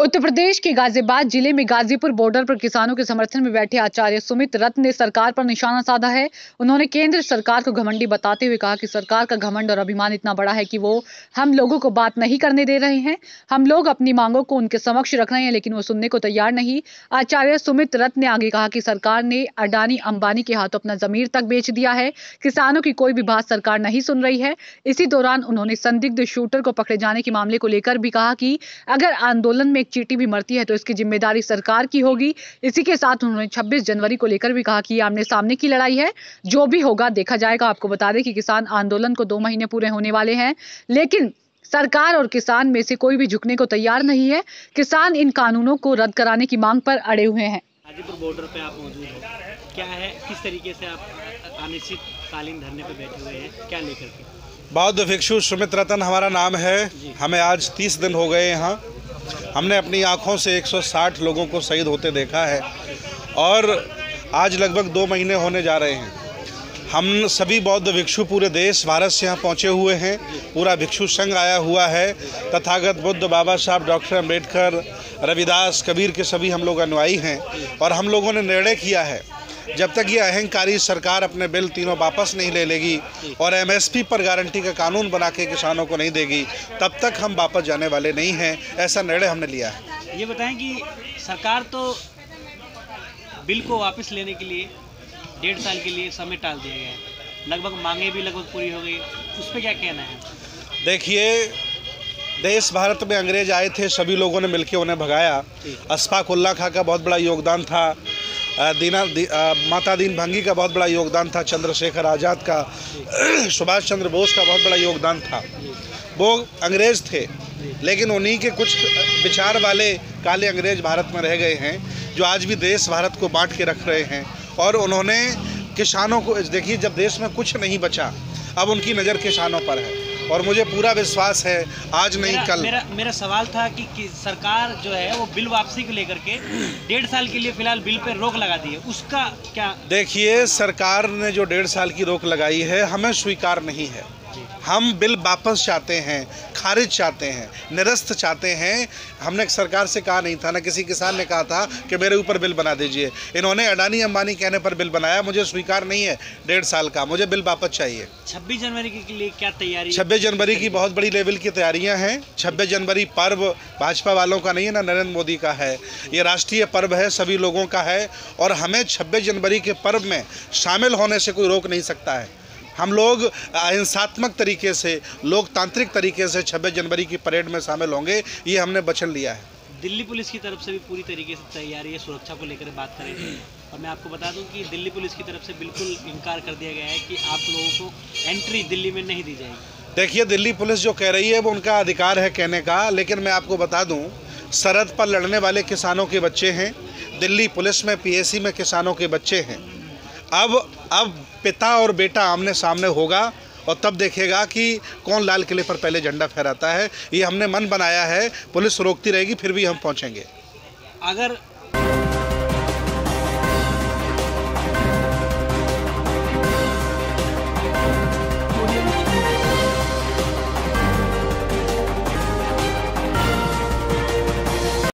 उत्तर प्रदेश के गाजियाबाद जिले में गाजीपुर बॉर्डर पर किसानों के समर्थन में बैठे आचार्य सुमित रत्न ने सरकार पर निशाना साधा है। उन्होंने केंद्र सरकार को घमंडी बताते हुए कहा कि सरकार का घमंड और अभिमान इतना बड़ा है कि वो हम लोगों को बात नहीं करने दे रहे हैं। हम लोग अपनी मांगों को उनके समक्ष रख रहे हैं, लेकिन वो सुनने को तैयार नहीं। आचार्य सुमित रत्न ने आगे कहा कि सरकार ने अडानी अंबानी के हाथों अपना जमीर तक बेच दिया है। किसानों की कोई भी बात सरकार नहीं सुन रही है। इसी दौरान उन्होंने संदिग्ध शूटर को पकड़े जाने के मामले को लेकर भी कहा कि अगर आंदोलन में एक चींटी भी मरती है तो इसकी जिम्मेदारी सरकार की होगी। इसी के साथ उन्होंने 26 जनवरी को लेकर भी कहा कि आमने सामने की लड़ाई है, जो भी होगा देखा जाएगा। आपको बता दें कि किसान आंदोलन को 2 महीने पूरे होने वाले हैं, लेकिन सरकार और किसान में से कोई भी झुकने को तैयार नहीं है। किसान इन कानूनों को रद्द कराने की मांग पर अड़े हुए हैं। गाजीपुर बॉर्डर पे आप मौजूद हो, क्या है, किस तरीके से आप अनिश्चितकालीन धरने पे बैठे हुए हैं, क्या लेकर के? बौद्ध भिक्षु सुमित रत्न हमारा नाम है। हमें आज 30 दिन हो गए यहाँ। हमने अपनी आँखों से 160 लोगों को शहीद होते देखा है और आज लगभग 2 महीने होने जा रहे हैं। हम सभी बौद्ध भिक्षु पूरे देश भारत से यहाँ पहुँचे हुए हैं। पूरा भिक्षु संघ आया हुआ है। तथागत बुद्ध, बाबा साहब, डॉक्टर अम्बेडकर, रविदास, कबीर के सभी हम लोग अनुयायी हैं और हम लोगों ने निर्णय किया है जब तक ये अहंकारी सरकार अपने बिल तीनों वापस नहीं ले लेगी और एमएसपी पर गारंटी का कानून बना के किसानों को नहीं देगी, तब तक हम वापस जाने वाले नहीं हैं। ऐसा निर्णय हमने लिया है। ये बताएं कि सरकार तो बिल को वापस लेने के लिए 1.5 साल के लिए समय टाल दिया गया है, लगभग मांगे भी लगभग पूरी हो गई, उस पर क्या कहना है? देखिए, देश भारत में अंग्रेज आए थे, सभी लोगों ने मिलकर उन्हें भगाया। अशफाक उल्ला खां का बहुत बड़ा योगदान था, माता दीन भंगी का बहुत बड़ा योगदान था, चंद्रशेखर आज़ाद का, सुभाष चंद्र बोस का बहुत बड़ा योगदान था। वो अंग्रेज थे, लेकिन उन्हीं के कुछ विचार वाले काले अंग्रेज भारत में रह गए हैं, जो आज भी देश भारत को बांट के रख रहे हैं। और उन्होंने किसानों को, देखिए, जब देश में कुछ नहीं बचा, अब उनकी नज़र किसानों पर है और मुझे पूरा विश्वास है आज नहीं कल। मेरा सवाल था कि सरकार जो है वो बिल वापसी को लेकर के 1.5 साल के लिए फिलहाल बिल पे रोक लगा दी है, उसका क्या? देखिए, सरकार ने जो 1.5 साल की रोक लगाई है, हमें स्वीकार नहीं है। हम बिल वापस चाहते हैं, खारिज चाहते हैं, निरस्त चाहते हैं। हमने सरकार से कहा नहीं था, ना किसी किसान ने कहा था कि मेरे ऊपर बिल बना दीजिए। इन्होंने अडानी अंबानी कहने पर बिल बनाया। मुझे स्वीकार नहीं है 1.5 साल का, मुझे बिल वापस चाहिए। 26 जनवरी के लिए क्या तैयारी? 26 जनवरी की बहुत बड़ी लेवल की तैयारियां हैं। 26 जनवरी पर्व भाजपा वालों का नहीं है, ना नरेंद्र मोदी का है। ये राष्ट्रीय पर्व है, सभी लोगों का है और हमें 26 जनवरी के पर्व में शामिल होने से कोई रोक नहीं सकता है। हम लोग अहिंसात्मक तरीके से, लोकतांत्रिक तरीके से 26 जनवरी की परेड में शामिल होंगे, ये हमने वचन लिया है। दिल्ली पुलिस की तरफ से भी पूरी तरीके से तैयारी है, सुरक्षा को लेकर बात करें और मैं आपको बता दूं कि दिल्ली पुलिस की तरफ से बिल्कुल इनकार कर दिया गया है कि आप लोगों को एंट्री दिल्ली में नहीं दी जाएगी। देखिए, दिल्ली पुलिस जो कह रही है वो उनका अधिकार है कहने का, लेकिन मैं आपको बता दूँ, सरहद पर लड़ने वाले किसानों के बच्चे हैं, दिल्ली पुलिस में, पीएसी में किसानों के बच्चे हैं। अब पिता और बेटा आमने सामने होगा और तब देखेगा कि कौन लाल किले पर पहले झंडा फहराता है। ये हमने मन बनाया है, पुलिस रोकती रहेगी फिर भी हम पहुंचेंगे। अगर